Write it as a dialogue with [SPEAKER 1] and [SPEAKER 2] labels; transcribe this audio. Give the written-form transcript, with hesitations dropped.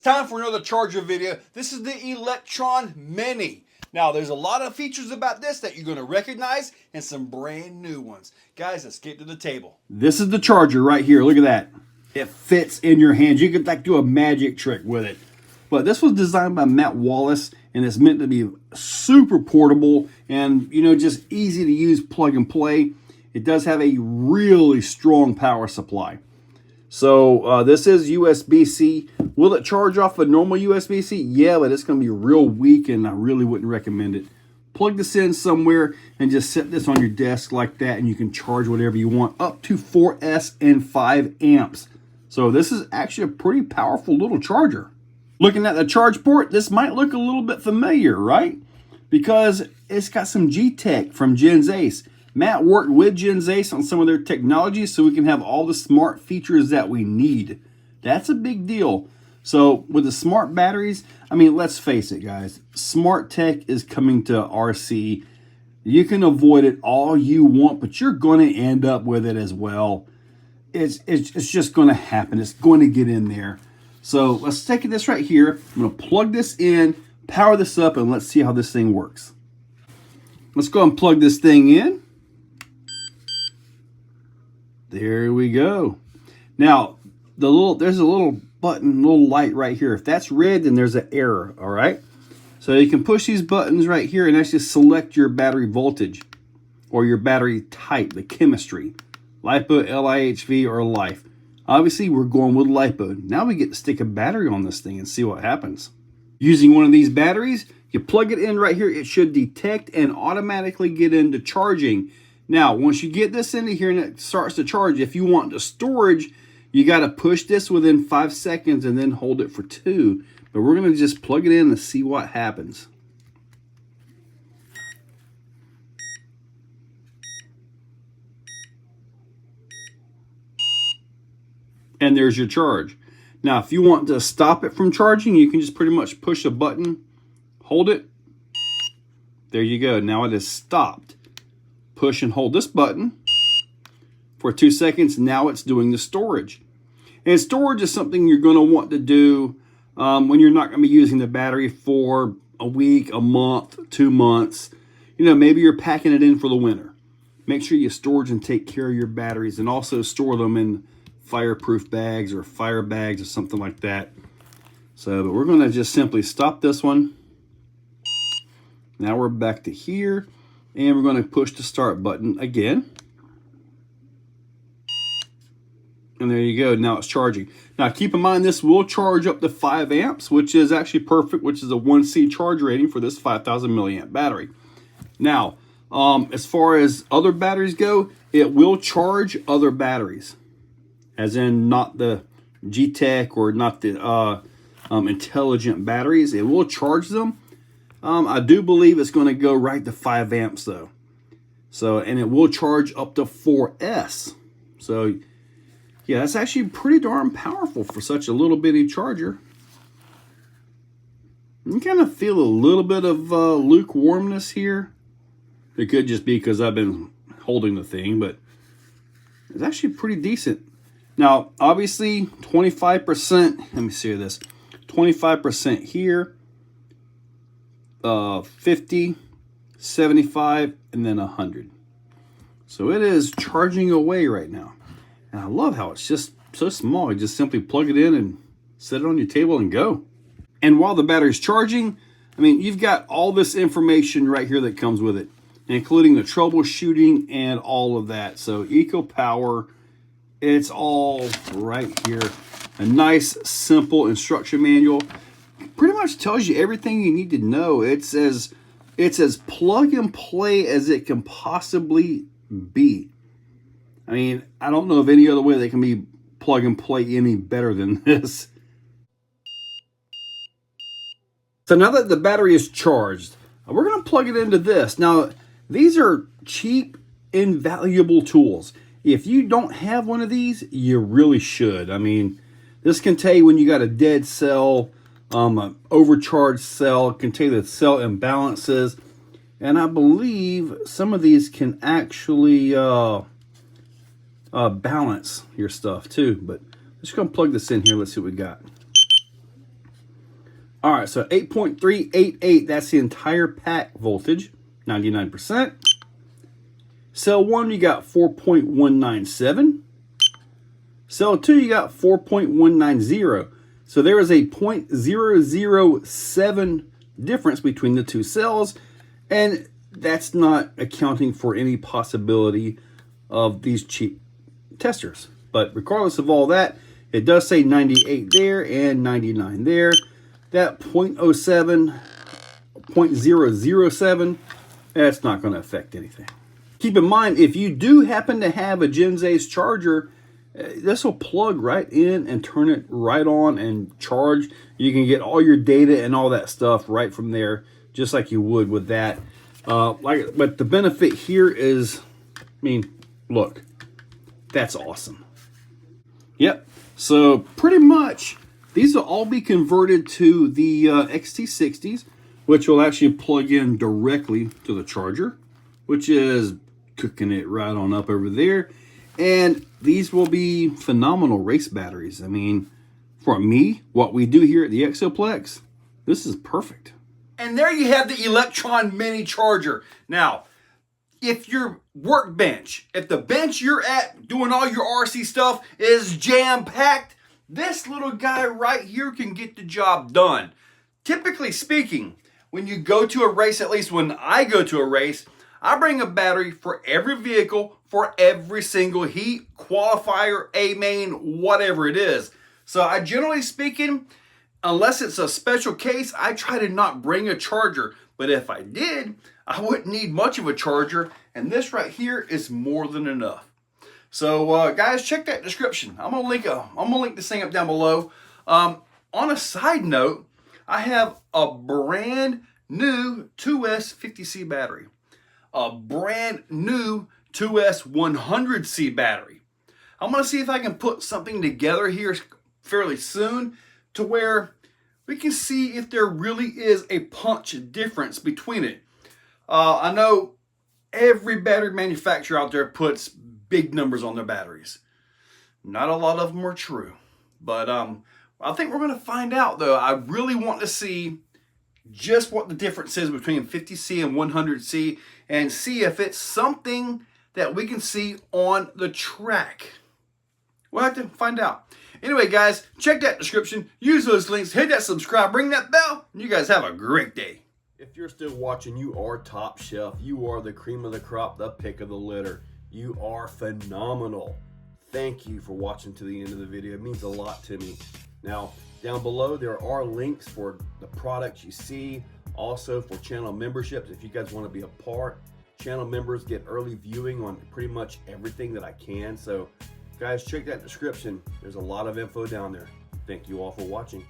[SPEAKER 1] Time for another charger video. This is the Electron Mini. Now, there's a lot of features about this that you're going to recognize and some brand new ones. Guys, let's get to the table. This is the charger right here. Look at that. It fits in your hands. You could like do a magic trick with it. But this was designed by Matt Wallace, and it's meant to be super portable and, you know, just easy to use, plug and play. It does have a really strong power supply. So this is USB-C. Will it charge off a normal USB-C? Yeah, but it's going to be real weak, and I really wouldn't recommend it. Plug this in somewhere and just set this on your desk like that, and you can charge whatever you want, up to 4S and 5 amps. So this is actually a pretty powerful little charger. Looking at the charge port, this might look a little bit familiar, right? Because it's got some G-Tech from Gens Ace. Matt worked with Gens Ace on some of their technology so we can have all the smart features that we need. That's a big deal. So with the smart batteries, I mean, let's face it, guys. Smart tech is coming to RC. You can avoid it all you want, but you're going to end up with it as well. It's just going to happen. It's going to get in there. So let's take this right here. I'm going to plug this in, power this up, and let's see how this thing works. Let's go and plug this thing in. There we go. Now, there's a little button, little light right here. If that's red, then there's an error, all right? So you can push these buttons right here and actually select your battery voltage or your battery type, the chemistry. Lipo, LIHV, or Life. Obviously, we're going with Lipo. Now we get to stick a battery on this thing and see what happens. Using one of these batteries, you plug it in right here. It should detect and automatically get into charging. Now, once you get this into here and it starts to charge, if you want the storage, you got to push this within 5 seconds and then hold it for 2. But we're going to just plug it in and see what happens. And there's your charge. Now, if you want to stop it from charging, you can just pretty much push a button, hold it. There you go. Now it is stopped. Push and hold this button for 2 seconds. Now it's doing the storage. And storage is something you're going to want to do when you're not going to be using the battery for a week, a month, 2 months. You know, maybe you're packing it in for the winter. Make sure you storage and take care of your batteries, and also store them in fireproof bags or fire bags or something like that. So, but we're going to just simply stop this one. Now we're back to here. And we're going to push the start button again. And there you go. Now it's charging. Now keep in mind this will charge up to 5 amps, which is actually perfect, which is a 1C charge rating for this 5,000 milliamp battery. Now, as far as other batteries go, it will charge other batteries. As in not the G-Tech or not the intelligent batteries. It will charge them. I do believe it's going to go right to 5 amps though. So, and it will charge up to 4S. So, yeah, that's actually pretty darn powerful for such a little bitty charger. You kind of feel a little bit of lukewarmness here. It could just be because I've been holding the thing, but it's actually pretty decent. Now, obviously, 25%, let me see this, 25% here. 50, 75, and then 100. So it is charging away right now. And I love how it's just so small. You just simply plug it in and set it on your table and go. And while the battery's charging, I mean, you've got all this information right here that comes with it, including the troubleshooting and all of that. So ECOPOWER, it's all right here. A nice, simple instruction manual. Pretty much tells you everything you need to know. It's as plug and play as it can possibly be. I mean, I don't know of any other way that can be plug and play any better than this. So now that the battery is charged, we're going to plug it into this. Now, these are cheap, invaluable tools. If you don't have one of these, you really should. I mean, this can tell you when you got a dead cell, an overcharged cell, can tell you the cell imbalances, and I believe some of these can actually balance your stuff too. But I'm just gonna plug this in here. Let's see what we got.
[SPEAKER 2] All right, so 8.388, that's the entire pack voltage, 99%. Cell 1, you got 4.197. Cell 2, you got 4.190. So there is a 0.007 difference between the two cells, and that's not accounting for any possibility of these cheap testers. But regardless of all that, it does say 98 there and 99 there. That 0.07, 0.007, that's not going to affect anything. Keep in mind, if you do happen to have a Genzace charger, this will plug right in and turn it right on and charge. You can get all your data and all that stuff right from there, just like you would with that. But the benefit here is, I mean, look, that's awesome. Yep, so pretty much these will all be converted to the XT60s, which will actually plug in directly to the charger, which is cooking it right on up over there. And these will be phenomenal race batteries. I mean, for me, what we do here at the Exoplex, this is perfect.
[SPEAKER 1] And there you have the Electron mini charger. Now, if your workbench, if the bench you're at doing all your RC stuff is jam-packed, this little guy right here can get the job done. Typically speaking, when you go to a race, at least when I go to a race, I bring a battery for every vehicle, for every single heat, qualifier, A-main, whatever it is. So I generally speaking, unless it's a special case, I try to not bring a charger. But if I did, I wouldn't need much of a charger. And this right here is more than enough. So guys, check that description. I'm gonna link this thing up down below. On a side note, I have a brand new 2S50C battery, a brand new 2S100C battery. I'm gonna see if I can put something together here fairly soon to where we can see if there really is a punch difference between it. I know every battery manufacturer out there puts big numbers on their batteries. Not a lot of them are true, but I think we're going to find out though. I really want to see just what the difference is between 50C and 100C and see if it's something that we can see on the track. We'll have to find out. Anyway, guys, check that description, use those links, hit that subscribe, ring that bell, and you guys have a great day.
[SPEAKER 2] If you're still watching, you are top shelf. You are the cream of the crop, the pick of the litter. You are phenomenal. Thank you for watching to the end of the video. It means a lot to me. Now, down below, there are links for the products you see, also for channel memberships. If you guys want to be a part, channel members get early viewing on pretty much everything that I can. So, guys, check that description. There's a lot of info down there. Thank you all for watching.